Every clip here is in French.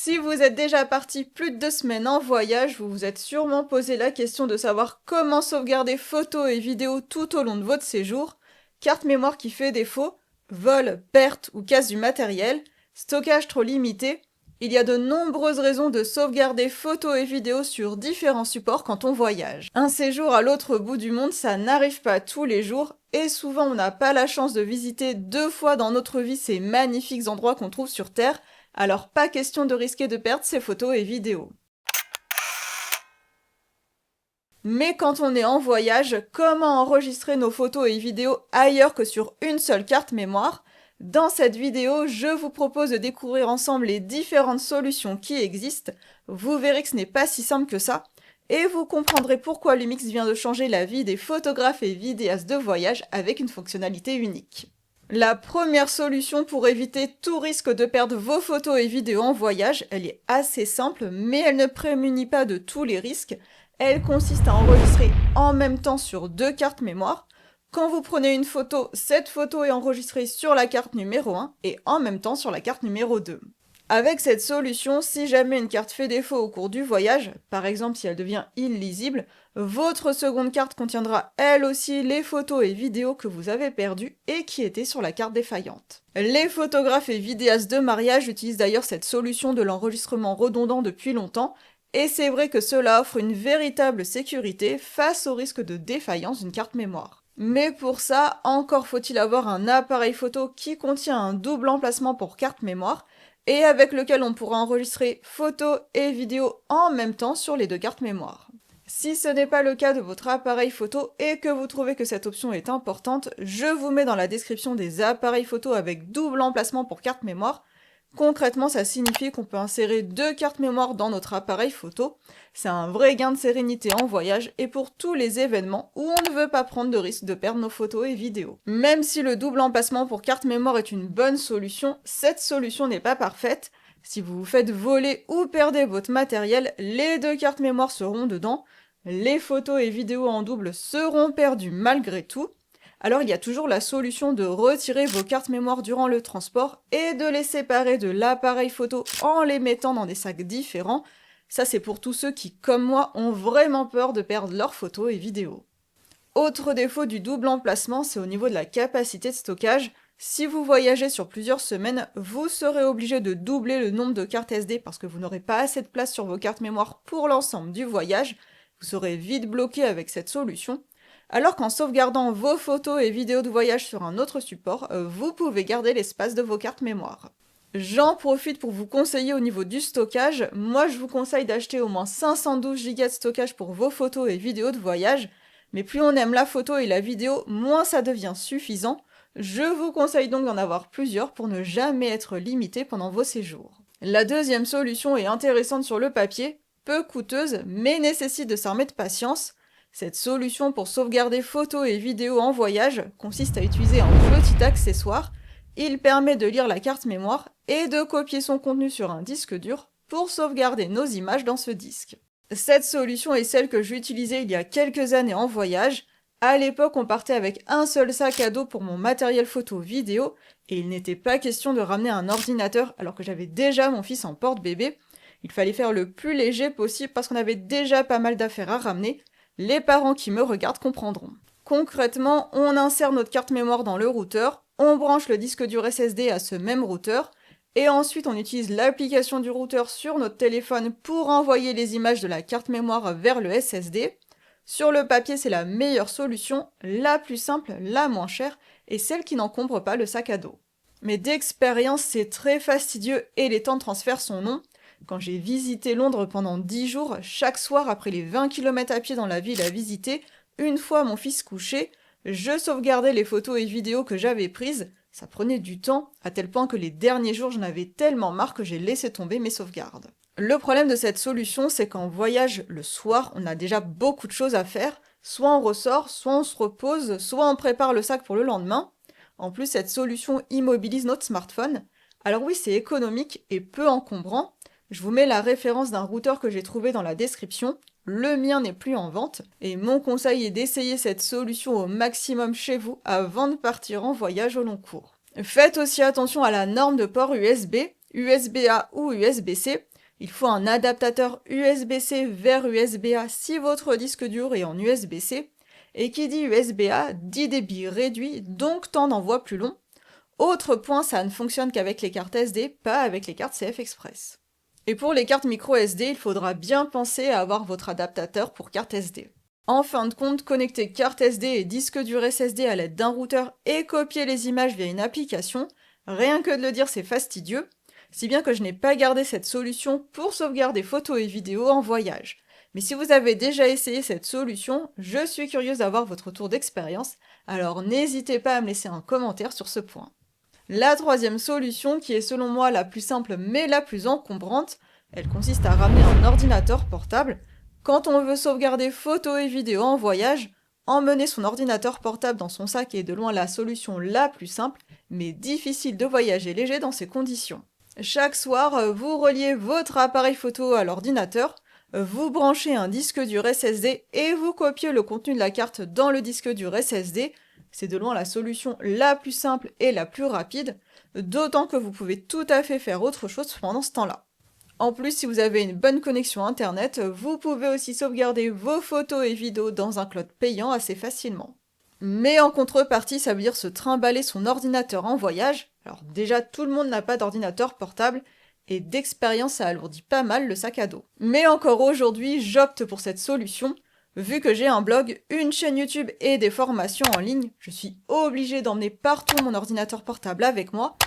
Si vous êtes déjà parti plus de 2 semaines en voyage, vous vous êtes sûrement posé la question de savoir comment sauvegarder photos et vidéos tout au long de votre séjour, carte mémoire qui fait défaut, vol, perte ou casse du matériel, stockage trop limité. Il y a de nombreuses raisons de sauvegarder photos et vidéos sur différents supports quand on voyage. Un séjour à l'autre bout du monde, ça n'arrive pas tous les jours, et souvent on n'a pas la chance de visiter 2 fois dans notre vie ces magnifiques endroits qu'on trouve sur Terre, alors pas question de risquer de perdre ces photos et vidéos. Mais quand on est en voyage, comment enregistrer nos photos et vidéos ailleurs que sur une seule carte mémoire? Dans cette vidéo, je vous propose de découvrir ensemble les différentes solutions qui existent. Vous verrez que ce n'est pas si simple que ça. Et vous comprendrez pourquoi Lumix vient de changer la vie des photographes et vidéastes de voyage avec une fonctionnalité unique. La première solution pour éviter tout risque de perdre vos photos et vidéos en voyage, elle est assez simple, mais elle ne prémunit pas de tous les risques. Elle consiste à enregistrer en même temps sur 2 cartes mémoire. Quand vous prenez une photo, cette photo est enregistrée sur la carte numéro 1 et en même temps sur la carte numéro 2. Avec cette solution, si jamais une carte fait défaut au cours du voyage, par exemple si elle devient illisible, votre seconde carte contiendra elle aussi les photos et vidéos que vous avez perdues et qui étaient sur la carte défaillante. Les photographes et vidéastes de mariage utilisent d'ailleurs cette solution de l'enregistrement redondant depuis longtemps, et c'est vrai que cela offre une véritable sécurité face au risque de défaillance d'une carte mémoire. Mais pour ça, encore faut-il avoir un appareil photo qui contient un double emplacement pour carte mémoire, et avec lequel on pourra enregistrer photos et vidéos en même temps sur les 2 cartes mémoire. Si ce n'est pas le cas de votre appareil photo et que vous trouvez que cette option est importante, je vous mets dans la description des appareils photo avec double emplacement pour carte mémoire. Concrètement, ça signifie qu'on peut insérer 2 cartes mémoire dans notre appareil photo. C'est un vrai gain de sérénité en voyage et pour tous les événements où on ne veut pas prendre de risque de perdre nos photos et vidéos. Même si le double emplacement pour carte mémoire est une bonne solution, cette solution n'est pas parfaite. Si vous vous faites voler ou perdez votre matériel, les 2 cartes mémoire seront dedans. Les photos et vidéos en double seront perdues malgré tout. Alors il y a toujours la solution de retirer vos cartes mémoire durant le transport et de les séparer de l'appareil photo en les mettant dans des sacs différents. Ça c'est pour tous ceux qui, comme moi, ont vraiment peur de perdre leurs photos et vidéos. Autre défaut du double emplacement, c'est au niveau de la capacité de stockage. Si vous voyagez sur plusieurs semaines, vous serez obligé de doubler le nombre de cartes SD parce que vous n'aurez pas assez de place sur vos cartes mémoire pour l'ensemble du voyage. Vous serez vite bloqué avec cette solution. Alors qu'en sauvegardant vos photos et vidéos de voyage sur un autre support, vous pouvez garder l'espace de vos cartes mémoire. J'en profite pour vous conseiller au niveau du stockage. Moi, je vous conseille d'acheter au moins 512 Go de stockage pour vos photos et vidéos de voyage. Mais plus on aime la photo et la vidéo, moins ça devient suffisant. Je vous conseille donc d'en avoir plusieurs pour ne jamais être limité pendant vos séjours. La deuxième solution est intéressante sur le papier, peu coûteuse, mais nécessite de s'armer de patience. Cette solution pour sauvegarder photos et vidéos en voyage consiste à utiliser un petit accessoire. Il permet de lire la carte mémoire et de copier son contenu sur un disque dur pour sauvegarder nos images dans ce disque. Cette solution est celle que j'ai utilisée il y a quelques années en voyage. À l'époque, on partait avec un seul sac à dos pour mon matériel photo vidéo et il n'était pas question de ramener un ordinateur alors que j'avais déjà mon fils en porte-bébé. Il fallait faire le plus léger possible parce qu'on avait déjà pas mal d'affaires à ramener. Les parents qui me regardent comprendront. Concrètement, on insère notre carte mémoire dans le routeur, on branche le disque dur SSD à ce même routeur, et ensuite on utilise l'application du routeur sur notre téléphone pour envoyer les images de la carte mémoire vers le SSD. Sur le papier, c'est la meilleure solution, la plus simple, la moins chère, et celle qui n'encombre pas le sac à dos. Mais d'expérience, c'est très fastidieux et les temps de transfert sont longs. Quand j'ai visité Londres pendant 10 jours, chaque soir après les 20 km à pied dans la ville à visiter, une fois mon fils couché, je sauvegardais les photos et vidéos que j'avais prises. Ça prenait du temps, à tel point que les derniers jours j'en avais tellement marre que j'ai laissé tomber mes sauvegardes. Le problème de cette solution, c'est qu'en voyage le soir, on a déjà beaucoup de choses à faire. Soit on ressort, soit on se repose, soit on prépare le sac pour le lendemain. En plus, cette solution immobilise notre smartphone. Alors oui, c'est économique et peu encombrant. Je vous mets la référence d'un routeur que j'ai trouvé dans la description. Le mien n'est plus en vente et mon conseil est d'essayer cette solution au maximum chez vous avant de partir en voyage au long cours. Faites aussi attention à la norme de port USB. USB-A ou USB-C. Il faut un adaptateur USB-C vers USB-A si votre disque dur est en USB-C. Et qui dit USB-A dit débit réduit, donc temps d'envoi plus long. Autre point, ça ne fonctionne qu'avec les cartes SD, pas avec les cartes CF Express. Et pour les cartes micro SD, il faudra bien penser à avoir votre adaptateur pour carte SD. En fin de compte, connecter carte SD et disque dur SSD à l'aide d'un routeur et copier les images via une application, rien que de le dire c'est fastidieux, si bien que je n'ai pas gardé cette solution pour sauvegarder photos et vidéos en voyage. Mais si vous avez déjà essayé cette solution, je suis curieuse d'avoir votre retour d'expérience, alors n'hésitez pas à me laisser un commentaire sur ce point. La troisième solution, qui est selon moi la plus simple mais la plus encombrante, elle consiste à ramener un ordinateur portable. Quand on veut sauvegarder photos et vidéos en voyage, emmener son ordinateur portable dans son sac est de loin la solution la plus simple, mais difficile de voyager léger dans ces conditions. Chaque soir, vous reliez votre appareil photo à l'ordinateur, vous branchez un disque dur SSD et vous copiez le contenu de la carte dans le disque dur SSD. C'est de loin la solution la plus simple et la plus rapide, d'autant que vous pouvez tout à fait faire autre chose pendant ce temps-là. En plus, si vous avez une bonne connexion internet, vous pouvez aussi sauvegarder vos photos et vidéos dans un cloud payant assez facilement. Mais en contrepartie, ça veut dire se trimballer son ordinateur en voyage. Alors déjà, tout le monde n'a pas d'ordinateur portable, et d'expérience, ça alourdit pas mal le sac à dos. Mais encore aujourd'hui, j'opte pour cette solution. Vu que j'ai un blog, une chaîne YouTube et des formations en ligne, je suis obligée d'emmener partout mon ordinateur portable avec moi.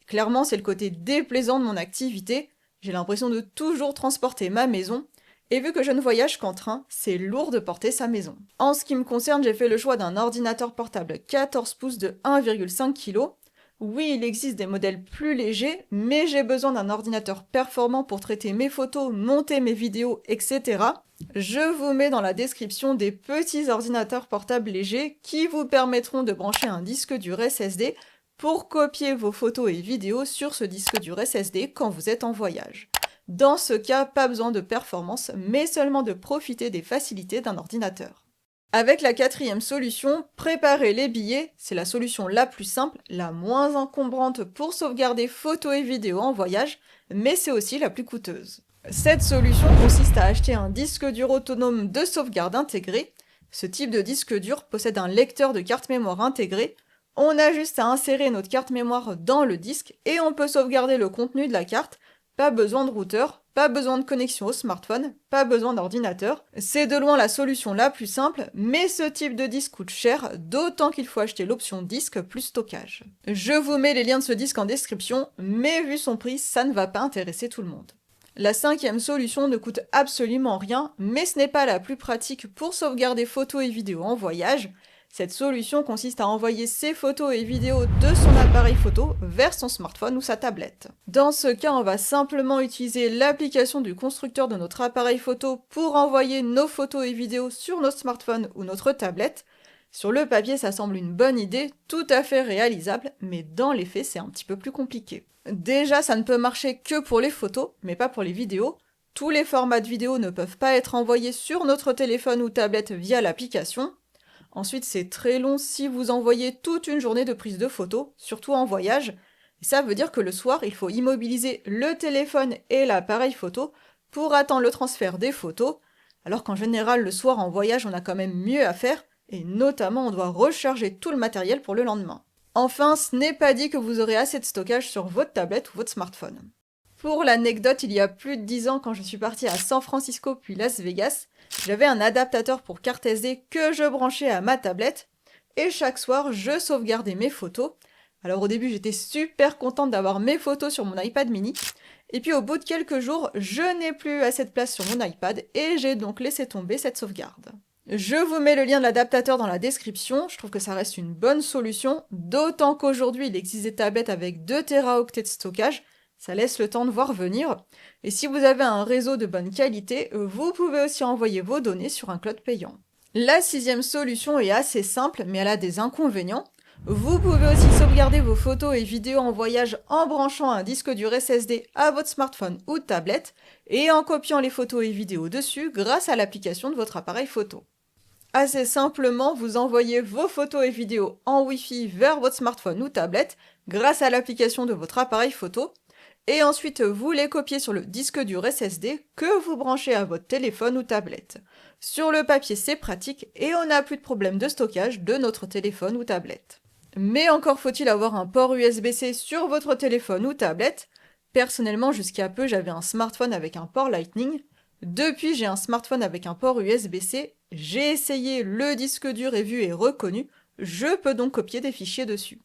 Clairement, c'est le côté déplaisant de mon activité. J'ai l'impression de toujours transporter ma maison. Et vu que je ne voyage qu'en train, c'est lourd de porter sa maison. En ce qui me concerne, j'ai fait le choix d'un ordinateur portable 14 pouces de 1,5 kg. Oui, il existe des modèles plus légers, mais j'ai besoin d'un ordinateur performant pour traiter mes photos, monter mes vidéos, etc. Je vous mets dans la description des petits ordinateurs portables légers qui vous permettront de brancher un disque dur SSD pour copier vos photos et vidéos sur ce disque dur SSD quand vous êtes en voyage. Dans ce cas, pas besoin de performance, mais seulement de profiter des facilités d'un ordinateur. Avec la quatrième solution, préparer les billets, c'est la solution la plus simple, la moins encombrante pour sauvegarder photos et vidéos en voyage, mais c'est aussi la plus coûteuse. Cette solution consiste à acheter un disque dur autonome de sauvegarde intégré. Ce type de disque dur possède un lecteur de carte mémoire intégré. On a juste à insérer notre carte mémoire dans le disque et on peut sauvegarder le contenu de la carte. Pas besoin de routeur, pas besoin de connexion au smartphone, pas besoin d'ordinateur. C'est de loin la solution la plus simple, mais ce type de disque coûte cher, d'autant qu'il faut acheter l'option disque plus stockage. Je vous mets les liens de ce disque en description, mais vu son prix, ça ne va pas intéresser tout le monde. La cinquième solution ne coûte absolument rien, mais ce n'est pas la plus pratique pour sauvegarder photos et vidéos en voyage. Cette solution consiste à envoyer ses photos et vidéos de son appareil photo vers son smartphone ou sa tablette. Dans ce cas, on va simplement utiliser l'application du constructeur de notre appareil photo pour envoyer nos photos et vidéos sur notre smartphone ou notre tablette. Sur le papier, ça semble une bonne idée, tout à fait réalisable, mais dans les faits, c'est un petit peu plus compliqué. Déjà, ça ne peut marcher que pour les photos, mais pas pour les vidéos. Tous les formats de vidéos ne peuvent pas être envoyés sur notre téléphone ou tablette via l'application. Ensuite, c'est très long si vous envoyez toute une journée de prise de photos, surtout en voyage. Et ça veut dire que le soir, il faut immobiliser le téléphone et l'appareil photo pour attendre le transfert des photos, alors qu'en général, le soir en voyage, on a quand même mieux à faire, et notamment on doit recharger tout le matériel pour le lendemain. Enfin, ce n'est pas dit que vous aurez assez de stockage sur votre tablette ou votre smartphone. Pour l'anecdote, il y a plus de 10 ans, quand je suis partie à San Francisco puis Las Vegas, j'avais un adaptateur pour carte SD que je branchais à ma tablette, et chaque soir, je sauvegardais mes photos. Alors au début, j'étais super contente d'avoir mes photos sur mon iPad mini, et puis au bout de quelques jours, je n'ai plus assez de place sur mon iPad, et j'ai donc laissé tomber cette sauvegarde. Je vous mets le lien de l'adaptateur dans la description, je trouve que ça reste une bonne solution, d'autant qu'aujourd'hui il existe des tablettes avec 2 Teraoctets de stockage, ça laisse le temps de voir venir. Et si vous avez un réseau de bonne qualité, vous pouvez aussi envoyer vos données sur un cloud payant. La sixième solution est assez simple, mais elle a des inconvénients. Vous pouvez aussi sauvegarder vos photos et vidéos en voyage en branchant un disque dur SSD à votre smartphone ou tablette et en copiant les photos et vidéos dessus grâce à l'application de votre appareil photo. Assez simplement, vous envoyez vos photos et vidéos en Wi-Fi vers votre smartphone ou tablette grâce à l'application de votre appareil photo. et ensuite vous les copiez sur le disque dur SSD que vous branchez à votre téléphone ou tablette. Sur le papier, c'est pratique et on n'a plus de problème de stockage de notre téléphone ou tablette. Mais encore faut-il avoir un port USB-C sur votre téléphone ou tablette. Personnellement, jusqu'à peu, j'avais un smartphone avec un port Lightning. Depuis, j'ai un smartphone avec un port USB-C. J'ai essayé, le disque dur est vu et reconnu. Je peux donc copier des fichiers dessus.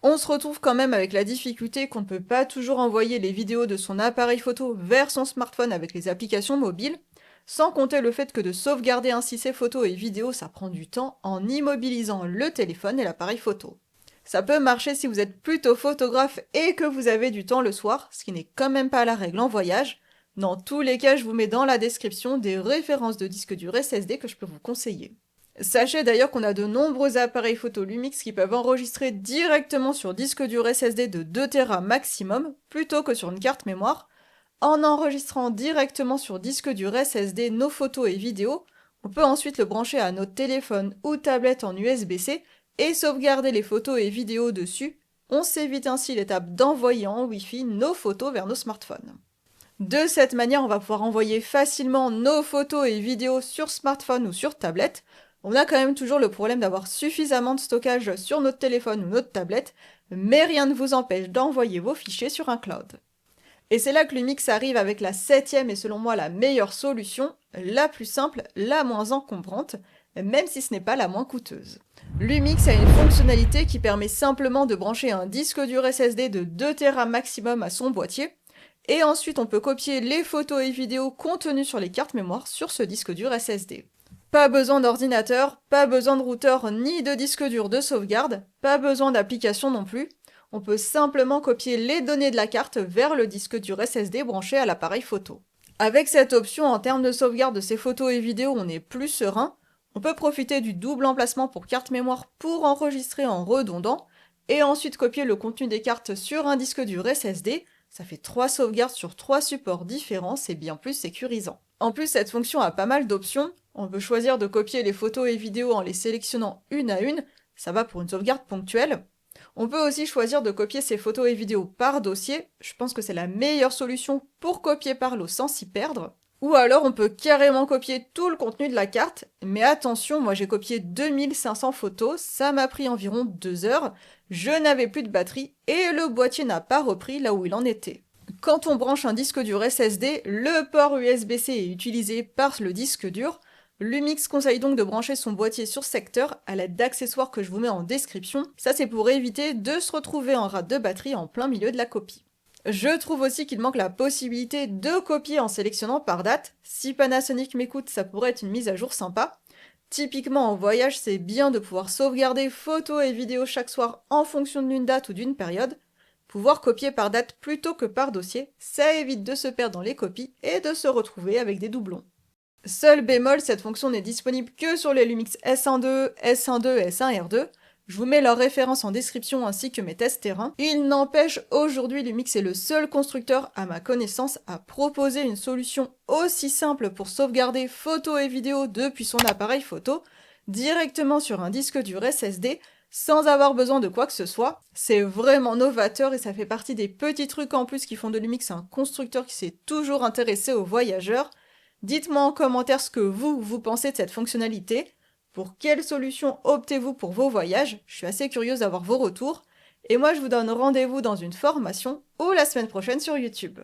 On se retrouve quand même avec la difficulté qu'on ne peut pas toujours envoyer les vidéos de son appareil photo vers son smartphone avec les applications mobiles, sans compter le fait que de sauvegarder ainsi ses photos et vidéos, ça prend du temps en immobilisant le téléphone et l'appareil photo. Ça peut marcher si vous êtes plutôt photographe et que vous avez du temps le soir, ce qui n'est quand même pas la règle en voyage. Dans tous les cas, je vous mets dans la description des références de disques durs SSD que je peux vous conseiller. Sachez d'ailleurs qu'on a de nombreux appareils photo Lumix qui peuvent enregistrer directement sur disque dur SSD de 2 Tera maximum, plutôt que sur une carte mémoire. En enregistrant directement sur disque dur SSD nos photos et vidéos, on peut ensuite le brancher à notre téléphone ou tablette en USB-C et sauvegarder les photos et vidéos dessus. On s'évite ainsi l'étape d'envoyer en Wi-Fi nos photos vers nos smartphones. De cette manière, on va pouvoir envoyer facilement nos photos et vidéos sur smartphone ou sur tablette. On a quand même toujours le problème d'avoir suffisamment de stockage sur notre téléphone ou notre tablette, mais rien ne vous empêche d'envoyer vos fichiers sur un cloud. Et c'est là que Lumix arrive avec la 7e et selon moi la meilleure solution, la plus simple, la moins encombrante, même si ce n'est pas la moins coûteuse. Lumix a une fonctionnalité qui permet simplement de brancher un disque dur SSD de 2 Tera maximum à son boîtier, et ensuite on peut copier les photos et vidéos contenues sur les cartes mémoire sur ce disque dur SSD. Pas besoin d'ordinateur, pas besoin de routeur ni de disque dur de sauvegarde, pas besoin d'application non plus. On peut simplement copier les données de la carte vers le disque dur SSD branché à l'appareil photo. Avec cette option, en termes de sauvegarde de ces photos et vidéos, on est plus serein. On peut profiter du double emplacement pour carte mémoire pour enregistrer en redondant, et ensuite copier le contenu des cartes sur un disque dur SSD. Ça fait 3 sauvegardes sur 3 supports différents, c'est bien plus sécurisant. En plus, cette fonction a pas mal d'options. On peut choisir de copier les photos et vidéos en les sélectionnant une à une, ça va pour une sauvegarde ponctuelle. On peut aussi choisir de copier ces photos et vidéos par dossier, je pense que c'est la meilleure solution pour copier par lot sans s'y perdre. Ou alors on peut carrément copier tout le contenu de la carte, mais attention, moi j'ai copié 2500 photos, ça m'a pris environ 2 heures, je n'avais plus de batterie et le boîtier n'a pas repris là où il en était. Quand on branche un disque dur SSD, le port USB-C est utilisé par le disque dur. Lumix conseille donc de brancher son boîtier sur secteur à l'aide d'accessoires que je vous mets en description. Ça c'est pour éviter de se retrouver en rate de batterie en plein milieu de la copie. Je trouve aussi qu'il manque la possibilité de copier en sélectionnant par date. Si Panasonic m'écoute, ça pourrait être une mise à jour sympa. Typiquement en voyage, c'est bien de pouvoir sauvegarder photos et vidéos chaque soir en fonction d'une date ou d'une période. Pouvoir copier par date plutôt que par dossier, ça évite de se perdre dans les copies et de se retrouver avec des doublons. Seul bémol, cette fonction n'est disponible que sur les Lumix S1.2, S1.2 et S1R2. Je vous mets leurs références en description ainsi que mes tests terrain. Il n'empêche, aujourd'hui Lumix est le seul constructeur à ma connaissance à proposer une solution aussi simple pour sauvegarder photos et vidéos depuis son appareil photo, directement sur un disque dur SSD, sans avoir besoin de quoi que ce soit. C'est vraiment novateur et ça fait partie des petits trucs en plus qui font de Lumix un constructeur qui s'est toujours intéressé aux voyageurs. Dites-moi en commentaire ce que vous pensez de cette fonctionnalité. Pour quelle solution optez-vous pour vos voyages? Je suis assez curieuse d'avoir vos retours. Et moi je vous donne rendez-vous dans une formation ou la semaine prochaine sur YouTube.